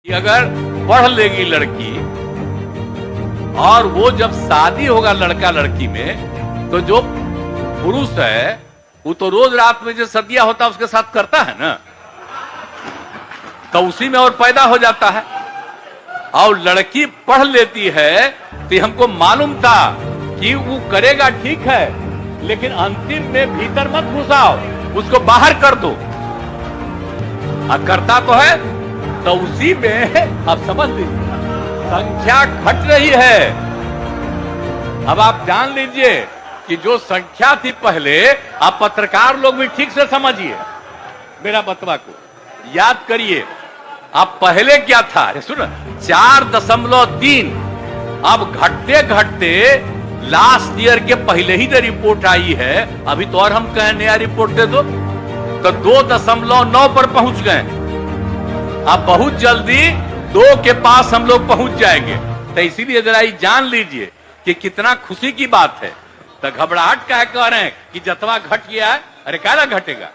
कि अगर पढ़ लेगी लड़की और वो जब शादी होगा लड़का लड़की में तो जो पुरुष है वो तो रोज रात में जो सदिया होता है उसके साथ करता है ना, तो उसी में और पैदा हो जाता है। और लड़की पढ़ लेती है तो हमको मालूम था कि वो करेगा ठीक है, लेकिन अंतिम में भीतर मत घुसाओ, उसको बाहर कर दो। करता तो है तो उसी में अब समझ लीजिए संख्या घट रही है। अब आप जान लीजिए कि जो संख्या थी पहले, आप पत्रकार लोग भी ठीक से समझिए मेरा बतवा को, याद करिए आप पहले क्या था। सुनो 4.3, अब घटते घटते लास्ट ईयर के पहले ही जो रिपोर्ट आई है, अभी तो और हम कहें नया रिपोर्ट दे दो, तो 2.9 पर पहुंच गए। अब बहुत जल्दी 2 के पास हम लोग पहुंच जाएंगे। तो इसीलिए जरा ये जान लीजिए कि कितना खुशी की बात है। तो घबराहट क्या कह रहे हैं कि जतवा घट गया है, अरे क्या घटेगा,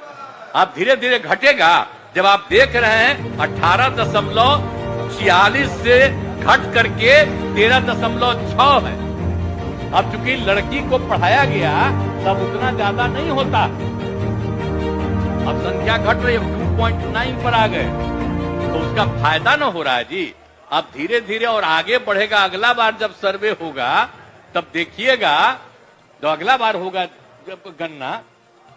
आप धीरे धीरे घटेगा। जब आप देख रहे हैं 18.46 से घट करके 13.6 है। अब चूंकि लड़की को पढ़ाया गया तब उतना ज्यादा नहीं होता, अब संख्या घट रही है, 2.9 पर आ गए, तो उसका फायदा ना हो रहा है जी। अब धीरे धीरे और आगे बढ़ेगा। अगला बार जब सर्वे होगा तब देखिएगा, जो अगला बार होगा जब गणना,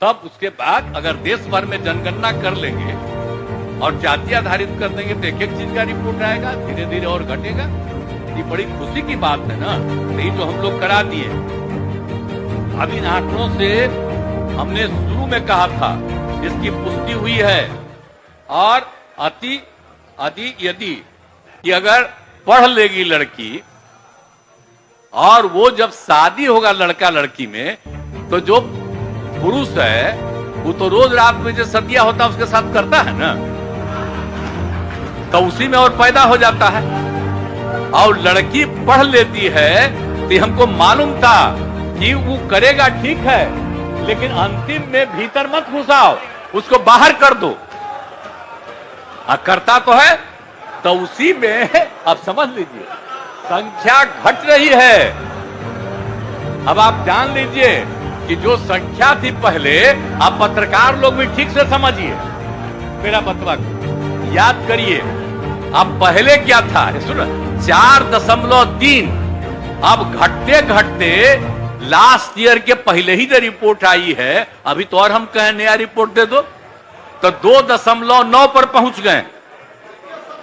तब उसके बाद अगर देश भर में जनगणना कर लेंगे और जाति आधारित कर देंगे तो एक एक चीज का रिपोर्ट आएगा, धीरे धीरे और घटेगा। ये बड़ी खुशी की बात है ना, यही जो हम लोग करा दिए। अब इन आंकड़ों से हमने शुरू में कहा था, इसकी पुष्टि हुई है। और यदि कि अगर पढ़ लेगी लड़की और वो जब शादी होगा लड़का लड़की में, तो जो पुरुष है वो तो रोज रात में जो सदिया होता है उसके साथ करता है ना, तो उसी में और पैदा हो जाता है। और लड़की पढ़ लेती है तो हमको मालूम था कि वो करेगा ठीक है, लेकिन अंतिम में भीतर मत घुसाओ, उसको बाहर कर दो। करता तो है तो उसी में अब समझ लीजिए संख्या घट रही है। अब आप जान लीजिए कि जो संख्या थी पहले, आप पत्रकार लोग भी ठीक से समझिए मेरा बतवा को, याद करिए आप पहले क्या था। सुनो 4.3, अब घटते घटते लास्ट ईयर के पहले ही जो रिपोर्ट आई है, अभी तो और हम कहें नया रिपोर्ट दे दो, तो 2.9 पर पहुंच गए।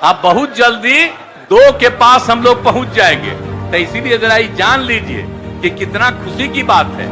अब बहुत जल्दी 2 के पास हम लोग पहुंच जाएंगे। तो इसीलिए जरा ये जान लीजिए कि कितना खुशी की बात है।